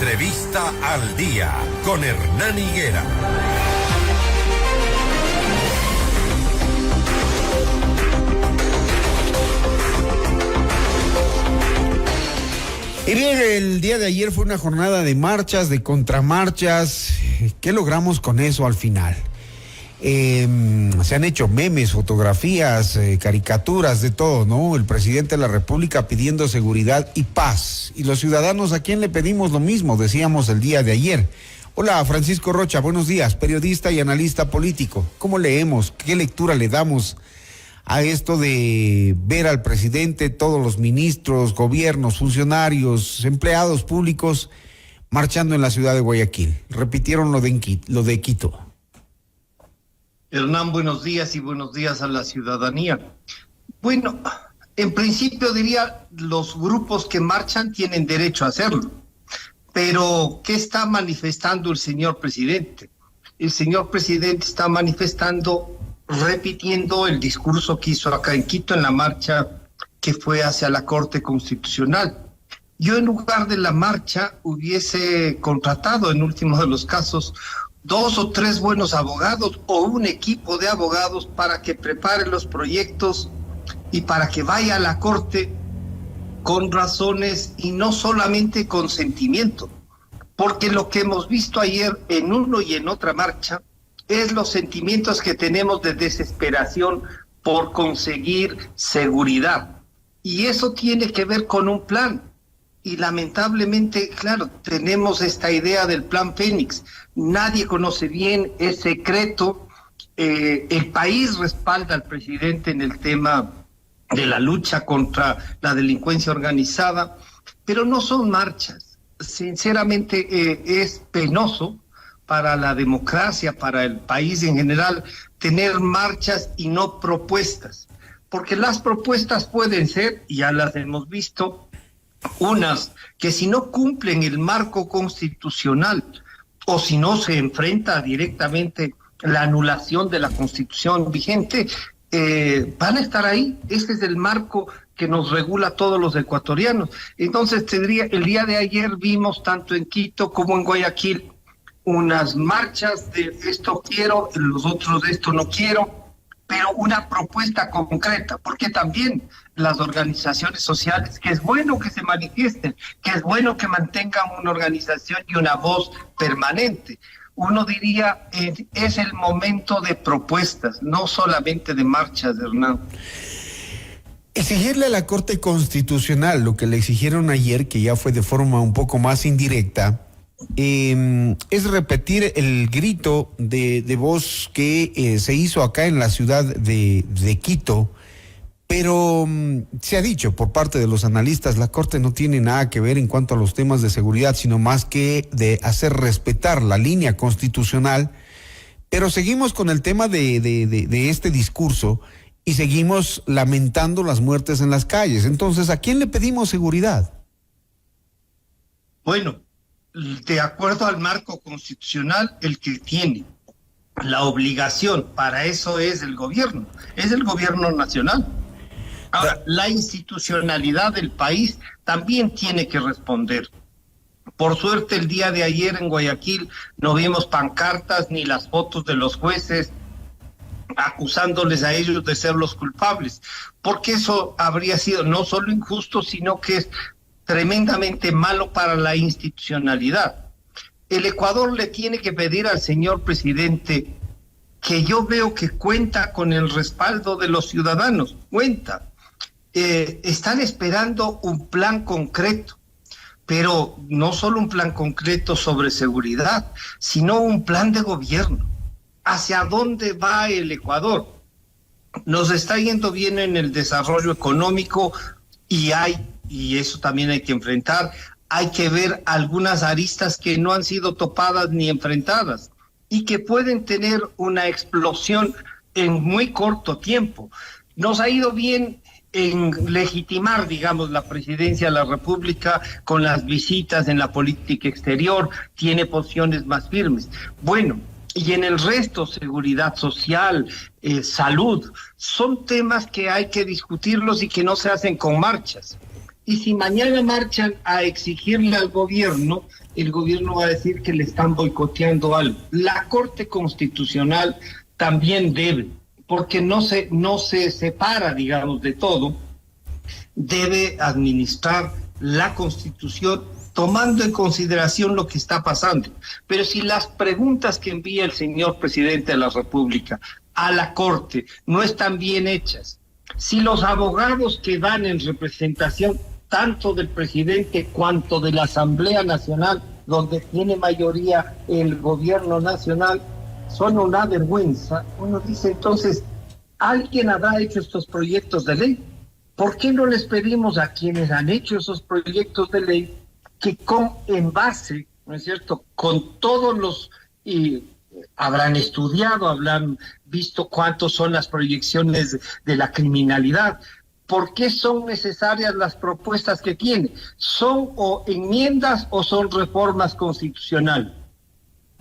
Entrevista al Día con Hernán Higuera. Y bien, el día de ayer fue una jornada de marchas, de contramarchas. ¿Qué logramos con eso al final? Se han hecho memes, fotografías, caricaturas, de todo, ¿no? El presidente de la República pidiendo seguridad y paz. Y los ciudadanos, ¿a quién le pedimos lo mismo? Decíamos el día de ayer. Hola, Francisco Rocha, buenos días, periodista y analista político. ¿Cómo leemos? ¿Qué lectura le damos a esto de ver al presidente, todos los ministros, gobiernos, funcionarios, empleados públicos marchando en la ciudad de Guayaquil? Repitieron lo de Quito. Hernán, buenos días y buenos días a la ciudadanía. Bueno, en principio diría, los grupos que marchan tienen derecho a hacerlo, pero ¿qué está manifestando el señor presidente? El señor presidente está manifestando, repitiendo el discurso que hizo acá en Quito en la marcha que fue hacia la Corte Constitucional. Yo en lugar de la marcha hubiese contratado en último de los casos 2 o 3 buenos abogados o un equipo de abogados para que prepare los proyectos y para que vaya a la Corte con razones y no solamente con sentimiento. Porque lo que hemos visto ayer en uno y en otra marcha es los sentimientos que tenemos de desesperación por conseguir seguridad. Y eso tiene que ver con un plan. Y lamentablemente, claro, tenemos esta idea del plan Fénix. Nadie conoce bien, es secreto. El país respalda al presidente en el tema de la lucha contra la delincuencia organizada, pero no son marchas. Sinceramente, es penoso para la democracia, para el país en general, tener marchas y no propuestas. Porque las propuestas pueden ser, y ya las hemos visto, unas que si no cumplen el marco constitucional o si no se enfrenta directamente la anulación de la Constitución vigente, van a estar ahí. Este es el marco que nos regula a todos los ecuatorianos. Entonces el día de ayer vimos tanto en Quito como en Guayaquil unas marchas de esto quiero, los otros de esto no quiero, pero una propuesta concreta, porque también las organizaciones sociales, que es bueno que se manifiesten, que es bueno que mantengan una organización y una voz permanente. Uno diría, es el momento de propuestas, no solamente de marchas, Hernán. Exigirle a la Corte Constitucional lo que le exigieron ayer, que ya fue de forma un poco más indirecta, es repetir el grito de voz que se hizo acá en la ciudad de Quito, pero se ha dicho por parte de los analistas, la Corte no tiene nada que ver en cuanto a los temas de seguridad, sino más que de hacer respetar la línea constitucional, pero seguimos con el tema de este discurso y seguimos lamentando las muertes en las calles. Entonces, ¿a quién le pedimos seguridad? Bueno, de acuerdo al marco constitucional, el que tiene la obligación para eso es el gobierno nacional. Ahora, la institucionalidad del país también tiene que responder. Por suerte, el día de ayer en Guayaquil no vimos pancartas ni las fotos de los jueces acusándoles a ellos de ser los culpables, porque eso habría sido no solo injusto, sino que es tremendamente malo para la institucionalidad. El Ecuador le tiene que pedir al señor presidente, que yo veo que cuenta con el respaldo de los ciudadanos, están esperando un plan concreto, pero no solo un plan concreto sobre seguridad, sino un plan de gobierno. ¿Hacia dónde va el Ecuador? Nos está yendo bien en el desarrollo económico y eso también hay que enfrentar. Hay que ver algunas aristas que no han sido topadas ni enfrentadas y que pueden tener una explosión en muy corto tiempo. Nos ha ido bien en legitimar, digamos, la presidencia de la República con las visitas en la política exterior, tiene posiciones más firmes. Bueno, y en el resto, seguridad social, salud, son temas que hay que discutirlos y que no se hacen con marchas. Y si mañana marchan a exigirle al gobierno, el gobierno va a decir que le están boicoteando algo. La Corte Constitucional también debe, porque no se separa, digamos, de todo, debe administrar la Constitución tomando en consideración lo que está pasando. Pero si las preguntas que envía el señor presidente de la República a la Corte no están bien hechas, si los abogados que van en representación tanto del presidente cuanto de la Asamblea Nacional, donde tiene mayoría el gobierno nacional, son una vergüenza, uno dice entonces, ¿alguien habrá hecho estos proyectos de ley? ¿Por qué no les pedimos a quienes han hecho esos proyectos de ley que en base, ¿no es cierto?, con todos los... habrán estudiado, habrán visto cuántos son las proyecciones de la criminalidad? ¿Por qué son necesarias las propuestas que tiene? ¿Son o enmiendas o son reformas constitucionales?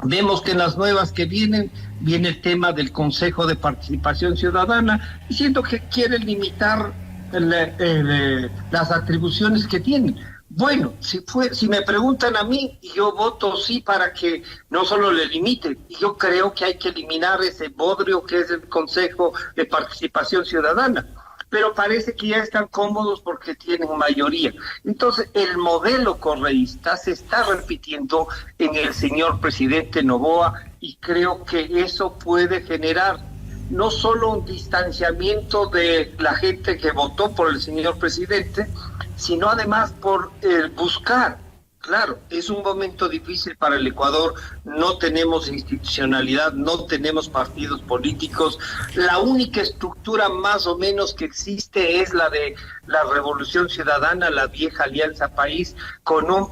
Vemos que en las nuevas que viene el tema del Consejo de Participación Ciudadana, diciendo que quiere limitar las atribuciones que tienen. Bueno, si me preguntan a mí, yo voto sí para que no solo le limite, yo creo que hay que eliminar ese bodrio que es el Consejo de Participación Ciudadana, pero parece que ya están cómodos porque tienen mayoría. Entonces, el modelo correísta se está repitiendo en el señor presidente Noboa y creo que eso puede generar no solo un distanciamiento de la gente que votó por el señor presidente, sino además por buscar. Claro, es un momento difícil para el Ecuador, no tenemos institucionalidad, no tenemos partidos políticos, la única estructura más o menos que existe es la de la Revolución Ciudadana, la vieja Alianza País, con un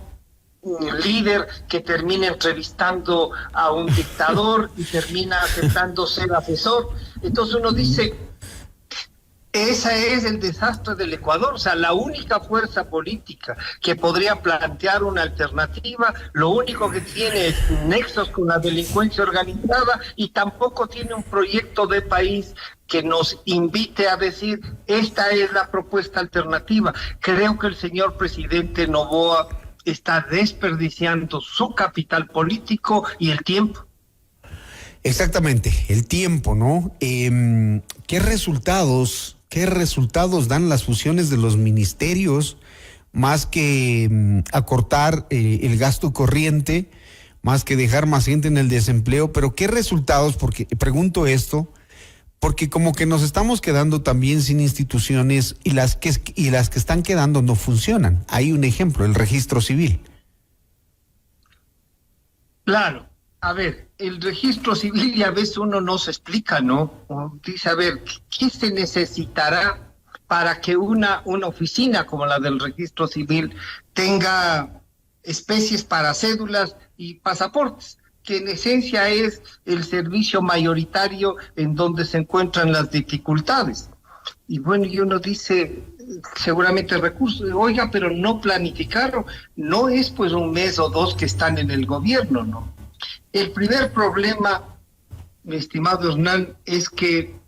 líder que termina entrevistando a un dictador y termina aceptando ser asesor. Entonces uno dice, ese es el desastre del Ecuador. O sea, la única fuerza política que podría plantear una alternativa, lo único que tiene es nexos con la delincuencia organizada y tampoco tiene un proyecto de país que nos invite a decir, esta es la propuesta alternativa. Creo que el señor presidente Noboa está desperdiciando su capital político y el tiempo. Exactamente, el tiempo, ¿no? ¿Qué resultados dan las fusiones de los ministerios más que acortar el gasto corriente, más que dejar más gente en el desempleo? Pero ¿qué resultados? Porque pregunto esto, porque como que nos estamos quedando también sin instituciones y las que están quedando no funcionan. Hay un ejemplo, el registro civil. Claro, a ver, el registro civil y a veces uno no se explica, ¿no? Dice, a ver, ¿qué se necesitará para que una oficina como la del registro civil tenga especies para cédulas y pasaportes? Que en esencia es el servicio mayoritario en donde se encuentran las dificultades. Y bueno, y uno dice, seguramente recursos, oiga, pero no planificaron, no es pues un mes o dos que están en el gobierno, ¿no? El primer problema, mi estimado Hernán, es que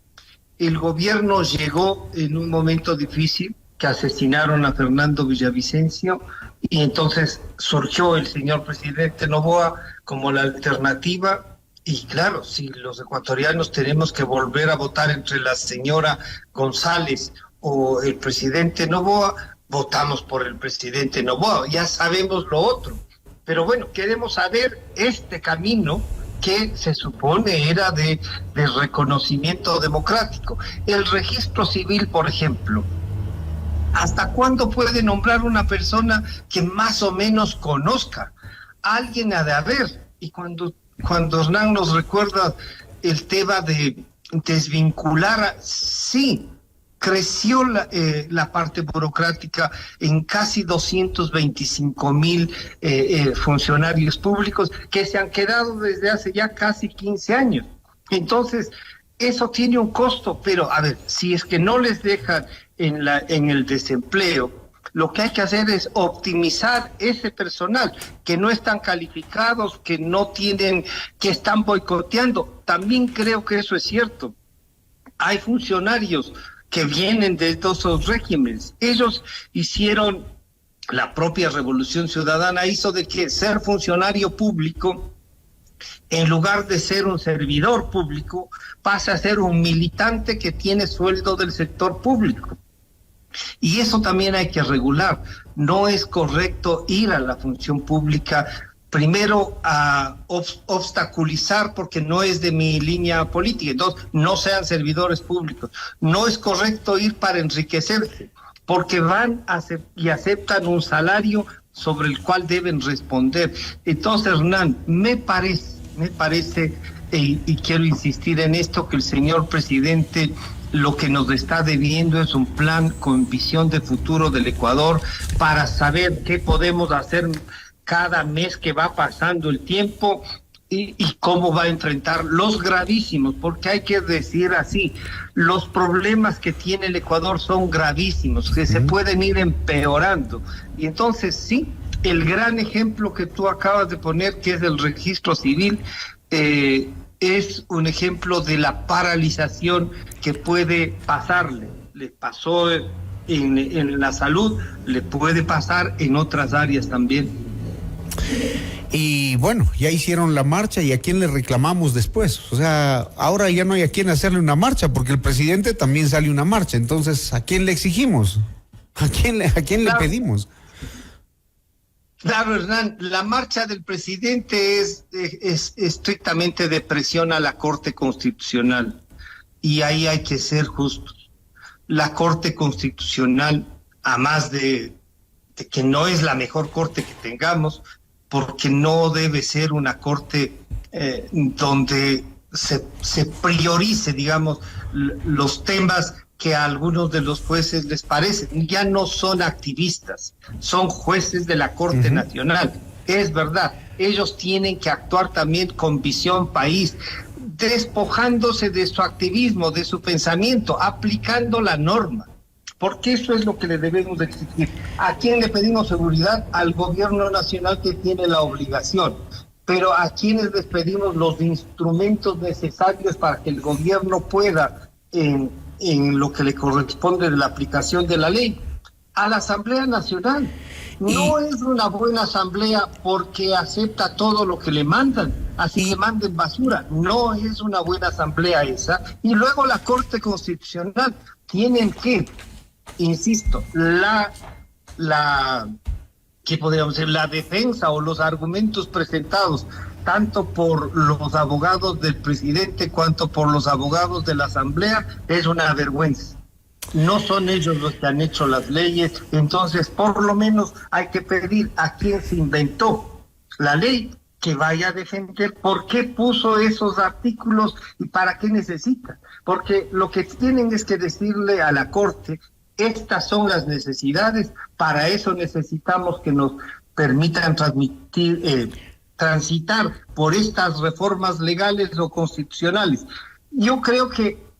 el gobierno llegó en un momento difícil, que asesinaron a Fernando Villavicencio, y entonces surgió el señor presidente Noboa como la alternativa. Y claro, si los ecuatorianos tenemos que volver a votar entre la señora González o el presidente Noboa, votamos por el presidente Noboa, ya sabemos lo otro. Pero bueno, queremos saber este camino que se supone era de reconocimiento democrático. El registro civil, por ejemplo, ¿hasta cuándo puede nombrar una persona que más o menos conozca? Alguien ha de haber. Y cuando Hernán nos recuerda el tema de desvincular, sí, creció la parte burocrática en casi 225,000 funcionarios públicos que se han quedado desde hace ya casi 15 años. Entonces, eso tiene un costo, pero a ver, si es que no les dejan en el desempleo, lo que hay que hacer es optimizar ese personal, que no están calificados, que no tienen, que están boicoteando. También creo que eso es cierto. Hay funcionarios que vienen de todos esos regímenes. Ellos hicieron la propia Revolución Ciudadana hizo de que ser funcionario público, en lugar de ser un servidor público, pasa a ser un militante que tiene sueldo del sector público. Y eso también hay que regular. No es correcto ir a la función pública primero a obstaculizar porque no es de mi línea política. Entonces, no sean servidores públicos. No es correcto ir para enriquecerse porque van y aceptan un salario sobre el cual deben responder. Entonces, Hernán, me parece, y quiero insistir en esto, que el señor presidente lo que nos está debiendo es un plan con visión de futuro del Ecuador para saber qué podemos hacer cada mes que va pasando el tiempo y cómo va a enfrentar los gravísimos, porque hay que decir así, los problemas que tiene el Ecuador son gravísimos, que se pueden ir empeorando. Y entonces sí, el gran ejemplo que tú acabas de poner, que es el registro civil, es un ejemplo de la paralización que puede pasarle. Le pasó en la salud, le puede pasar en otras áreas también. Y bueno, ya hicieron la marcha, ¿y a quién le reclamamos después? O sea, ahora ya no hay a quién hacerle una marcha, porque el presidente también sale una marcha. Entonces, ¿a quién le exigimos? ¿A quién le pedimos? Claro, Hernán, la marcha del presidente es estrictamente de presión a la Corte Constitucional, y ahí hay que ser justos. La Corte Constitucional, a más de que no es la mejor corte que tengamos, porque no debe ser una corte donde se priorice, digamos, los temas que a algunos de los jueces les parecen. Ya no son activistas, son jueces de la Corte Nacional. Es verdad, ellos tienen que actuar también con visión país, despojándose de su activismo, de su pensamiento, aplicando la norma. Porque eso es lo que le debemos exigir. ¿A quién le pedimos seguridad? Al gobierno nacional, que tiene la obligación. Pero ¿a quiénes les pedimos los instrumentos necesarios para que el gobierno pueda, en lo que le corresponde de la aplicación de la ley? A la Asamblea Nacional. No es una buena asamblea porque acepta todo lo que le mandan, así que manden basura. No es una buena asamblea esa. Y luego la Corte Constitucional. Tienen que, insisto, ¿qué podríamos decir? La defensa o los argumentos presentados tanto por los abogados del presidente cuanto por los abogados de la Asamblea es una vergüenza. No son ellos los que han hecho las leyes, entonces por lo menos hay que pedir a quien se inventó la ley que vaya a defender por qué puso esos artículos y para qué necesita. Porque lo que tienen es que decirle a la Corte: estas son las necesidades, para eso necesitamos que nos permitan transitar por estas reformas legales o constitucionales. Yo creo que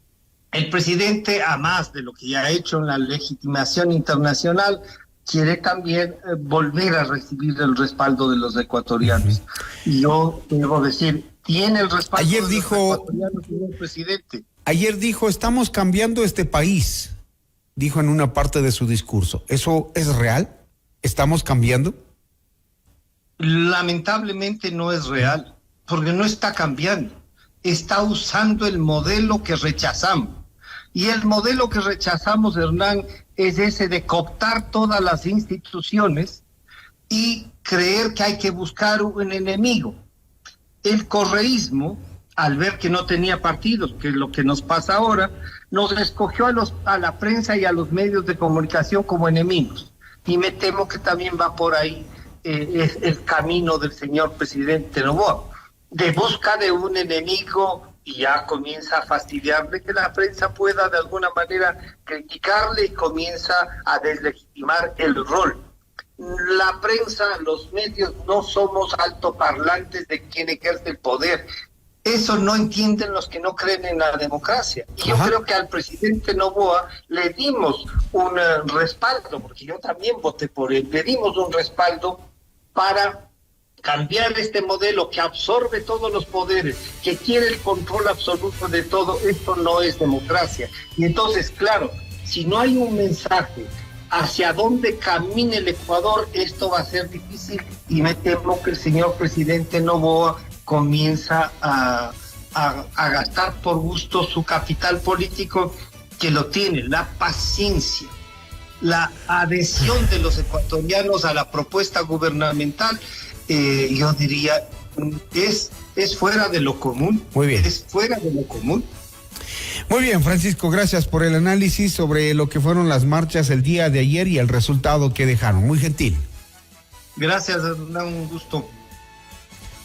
el presidente, a más de lo que ya ha hecho en la legitimación internacional, quiere también volver a recibir el respaldo de los ecuatorianos. Y yo debo decir, tiene el respaldo de los ecuatorianos, señor presidente. Ayer dijo: estamos cambiando este país. Dijo en una parte de su discurso. ¿Eso es real? ¿Estamos cambiando? Lamentablemente no es real, porque no está cambiando. Está usando el modelo que rechazamos. Y el modelo que rechazamos, Hernán, es ese de cooptar todas las instituciones y creer que hay que buscar un enemigo. El correísmo, al ver que no tenía partidos, que es lo que nos pasa ahora, nos escogió a la prensa y a los medios de comunicación como enemigos. Y me temo que también va por ahí es el camino del señor presidente Noboa, de busca de un enemigo, y ya comienza a fastidiarle que la prensa pueda de alguna manera criticarle y comienza a deslegitimar el rol. La prensa, los medios, no somos altoparlantes de quien ejerce el poder. Eso no entienden los que no creen en la democracia. Y yo creo que al presidente Noboa le dimos un respaldo, porque yo también voté por él, le dimos un respaldo para cambiar este modelo que absorbe todos los poderes, que quiere el control absoluto de todo. Esto no es democracia. Y entonces, claro, si no hay un mensaje hacia dónde camine el Ecuador, esto va a ser difícil y me temo que el señor presidente Noboa comienza a gastar por gusto su capital político, que lo tiene, la paciencia, la adhesión de los ecuatorianos a la propuesta gubernamental, yo diría, es fuera de lo común. Muy bien. Es fuera de lo común. Muy bien, Francisco, gracias por el análisis sobre lo que fueron las marchas el día de ayer y el resultado que dejaron. Muy gentil. Gracias, un gusto.